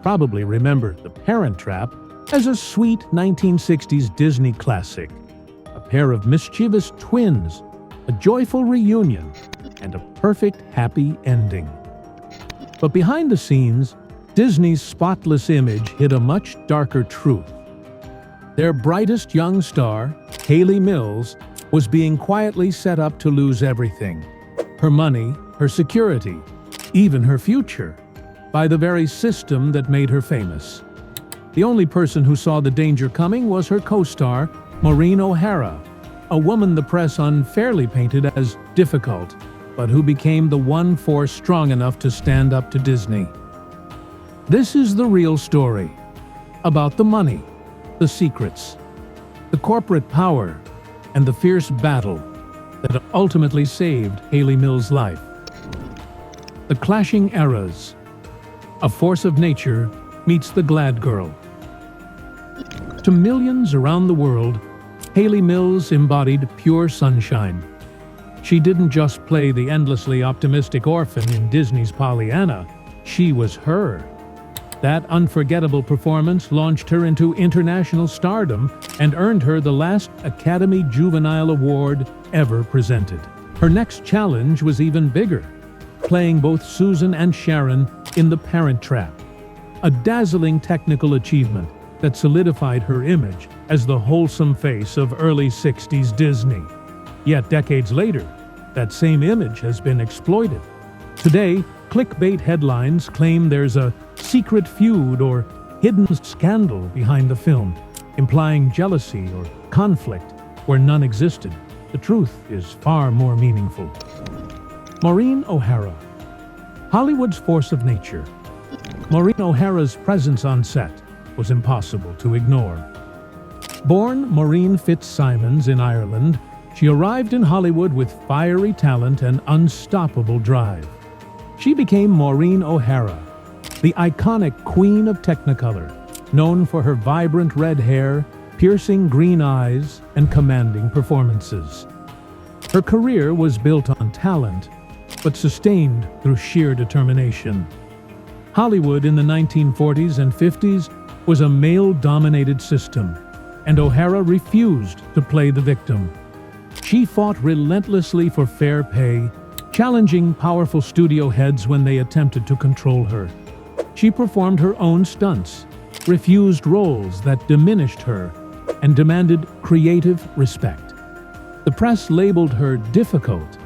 probably remember The Parent Trap as a sweet 1960s Disney classic. A pair of mischievous twins, a joyful reunion, and a perfect happy ending. But behind the scenes, Disney's spotless image hid a much darker truth. Their brightest young star, Hayley Mills, was being quietly set up to lose everything. Her money, her security, even her future, by the very system that made her famous. The only person who saw the danger coming was her co-star, Maureen O'Hara, a woman the press unfairly painted as difficult, but who became the one force strong enough to stand up to Disney. This is the real story, about the money, the secrets, the corporate power, and the fierce battle that ultimately saved Hayley Mills' life. The clashing eras. A force of nature meets the glad girl. To millions around the world, Hayley Mills embodied pure sunshine. She didn't just play the endlessly optimistic orphan in Disney's Pollyanna, she was her. That unforgettable performance launched her into international stardom and earned her the last Academy Juvenile Award ever presented. Her next challenge was even bigger, playing both Susan and Sharon in The Parent Trap, a dazzling technical achievement that solidified her image as the wholesome face of early 60s Disney. Yet decades later, that same image has been exploited. Today, clickbait headlines claim there's a secret feud or hidden scandal behind the film, implying jealousy or conflict where none existed. The truth is far more meaningful. Maureen O'Hara, Hollywood's force of nature. Maureen O'Hara's presence on set was impossible to ignore. Born Maureen Fitzsimons in Ireland, she arrived in Hollywood with fiery talent and unstoppable drive. She became Maureen O'Hara, the iconic queen of Technicolor, known for her vibrant red hair, piercing green eyes, and commanding performances. Her career was built on talent, but sustained through sheer determination. Hollywood in the 1940s and 50s was a male-dominated system, and O'Hara refused to play the victim. She fought relentlessly for fair pay, challenging powerful studio heads when they attempted to control her. She performed her own stunts, refused roles that diminished her, and demanded creative respect. The press labeled her difficult,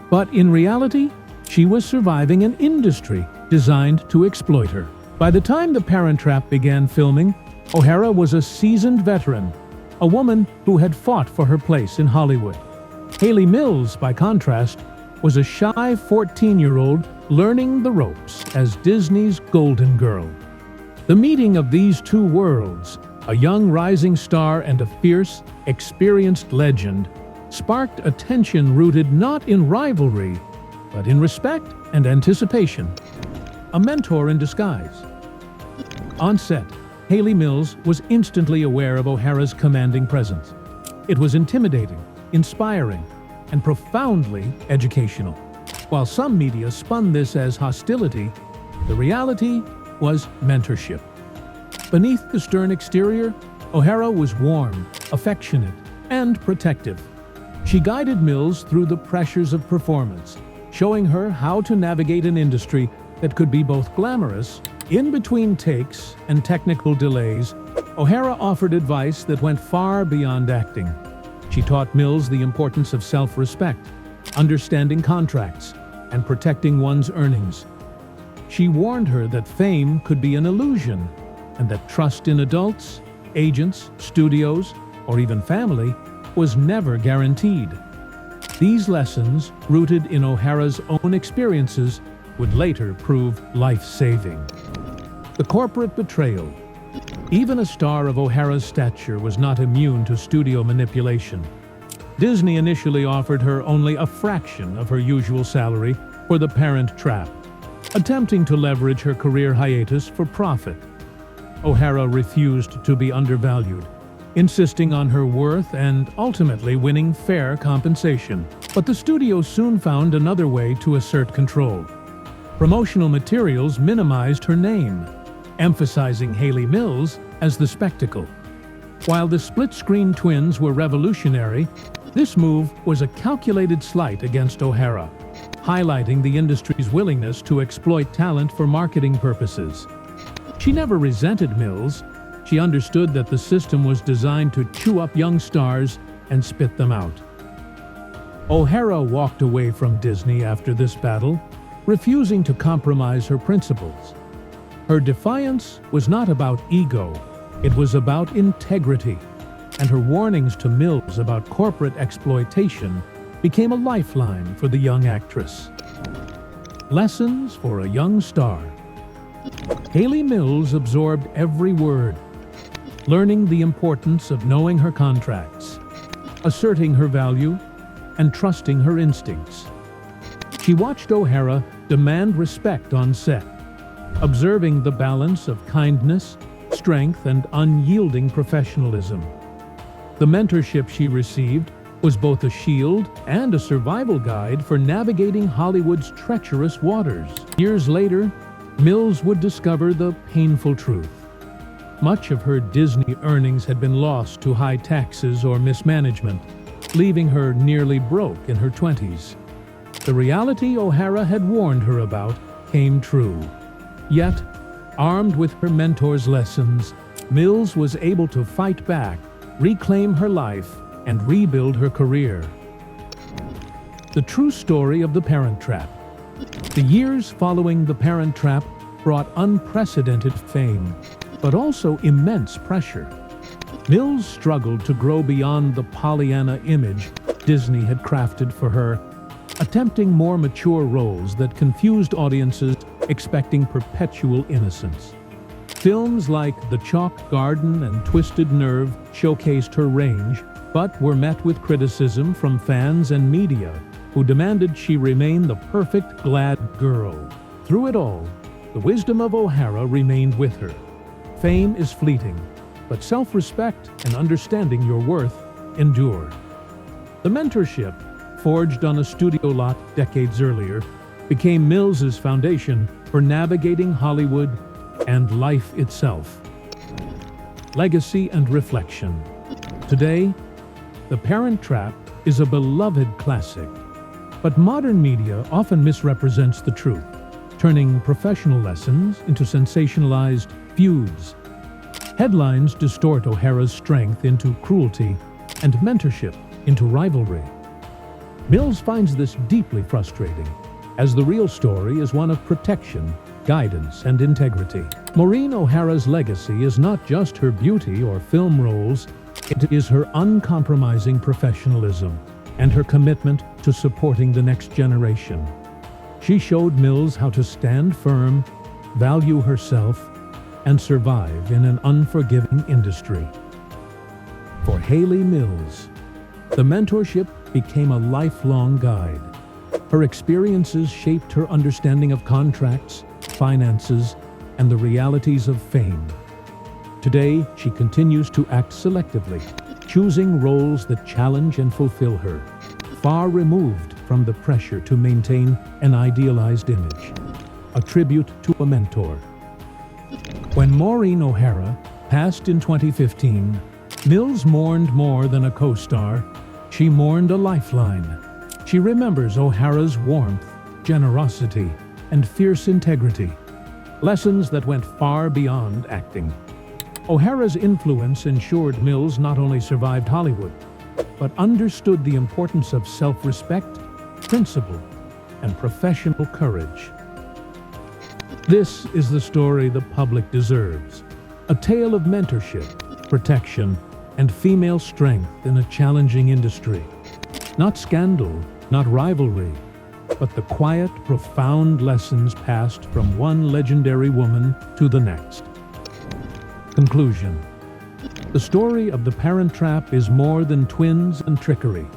but in reality, she was surviving an industry designed to exploit her. By the time The Parent Trap began filming, O'Hara was a seasoned veteran, a woman who had fought for her place in Hollywood. Hayley Mills, by contrast, was a shy 14-year-old learning the ropes as Disney's golden girl. The meeting of these two worlds, a young rising star and a fierce, experienced legend, sparked a tension rooted not in rivalry, but in respect and anticipation. A mentor in disguise. On set, Hayley Mills was instantly aware of O'Hara's commanding presence. It was intimidating, inspiring, and profoundly educational. While some media spun this as hostility, the reality was mentorship. Beneath the stern exterior, O'Hara was warm, affectionate, and protective. She guided Mills through the pressures of performance, showing her how to navigate an industry that could be both glamorous. In between takes and technical delays, O'Hara offered advice that went far beyond acting. She taught Mills the importance of self-respect, understanding contracts, and protecting one's earnings. She warned her that fame could be an illusion, and that trust in adults, agents, studios, or even family was never guaranteed. These lessons, rooted in O'Hara's own experiences, would later prove life-saving. The corporate betrayal. Even a star of O'Hara's stature was not immune to studio manipulation. Disney initially offered her only a fraction of her usual salary for The Parent Trap, attempting to leverage her career hiatus for profit. O'Hara refused to be undervalued, insisting on her worth and ultimately winning fair compensation. But the studio soon found another way to assert control. Promotional materials minimized her name. emphasizing Hayley Mills as the spectacle. While the split-screen twins were revolutionary, this move was a calculated slight against O'Hara, highlighting the industry's willingness to exploit talent for marketing purposes. She never resented Mills. She understood that the system was designed to chew up young stars and spit them out. O'Hara walked away from Disney after this battle, refusing to compromise her principles. Her defiance was not about ego, it was about integrity, and her warnings to Mills about corporate exploitation became a lifeline for the young actress. Lessons for a young star. Hayley Mills absorbed every word, learning the importance of knowing her contracts, asserting her value, and trusting her instincts. She watched O'Hara demand respect on set, observing the balance of kindness, strength, and unyielding professionalism. The mentorship she received was both a shield and a survival guide for navigating Hollywood's treacherous waters. Years later, Mills would discover the painful truth. Much of her Disney earnings had been lost to high taxes or mismanagement, leaving her nearly broke in her 20s. The reality O'Hara had warned her about came true. Yet, armed with her mentor's lessons, Mills was able to fight back, reclaim her life, and rebuild her career. The true story of The Parent Trap. The years following The Parent Trap brought unprecedented fame, but also immense pressure. Mills struggled to grow beyond the Pollyanna image Disney had crafted for her, attempting more mature roles that confused audiences expecting perpetual innocence. Films like The Chalk Garden and Twisted Nerve showcased her range, but were met with criticism from fans and media who demanded she remain the perfect glad girl. Through it all, the wisdom of O'Hara remained with her. Fame is fleeting, but self-respect and understanding your worth endure. The mentorship, forged on a studio lot decades earlier, became Mills's foundation for navigating Hollywood and life itself. Legacy and reflection. Today, The Parent Trap is a beloved classic, but modern media often misrepresents the truth, turning professional lessons into sensationalized feuds. Headlines distort O'Hara's strength into cruelty and mentorship into rivalry. Mills finds this deeply frustrating, as the real story is one of protection, guidance, and integrity. Maureen O'Hara's legacy is not just her beauty or film roles, it is her uncompromising professionalism and her commitment to supporting the next generation. She showed Mills how to stand firm, value herself, and survive in an unforgiving industry. For Hayley Mills, the mentorship became a lifelong guide. Her experiences shaped her understanding of contracts, finances, and the realities of fame. Today, she continues to act selectively, choosing roles that challenge and fulfill her, far removed from the pressure to maintain an idealized image. A tribute to a mentor. When Maureen O'Hara passed in 2015, Mills mourned more than a co-star. She mourned a lifeline. She remembers O'Hara's warmth, generosity, and fierce integrity, lessons that went far beyond acting. O'Hara's influence ensured Mills not only survived Hollywood, but understood the importance of self-respect, principle, and professional courage. This is the story the public deserves, a tale of mentorship, protection, and female strength in a challenging industry. Not scandal, not rivalry, but the quiet, profound lessons passed from one legendary woman to the next. Conclusion. The story of The Parent Trap is more than twins and trickery.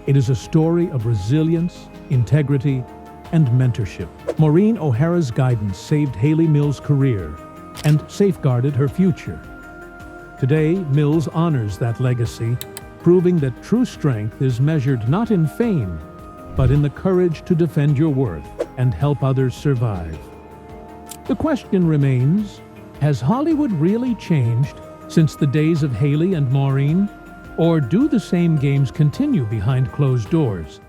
It is a story of resilience, integrity, and mentorship. Maureen O'Hara's guidance saved Hayley Mills' career and safeguarded her future. Today, Mills honors that legacy, proving that true strength is measured not in fame, but in the courage to defend your worth and help others survive. The question remains, Has Hollywood really changed since the days of Hayley and Maureen? Or do the same games continue behind closed doors?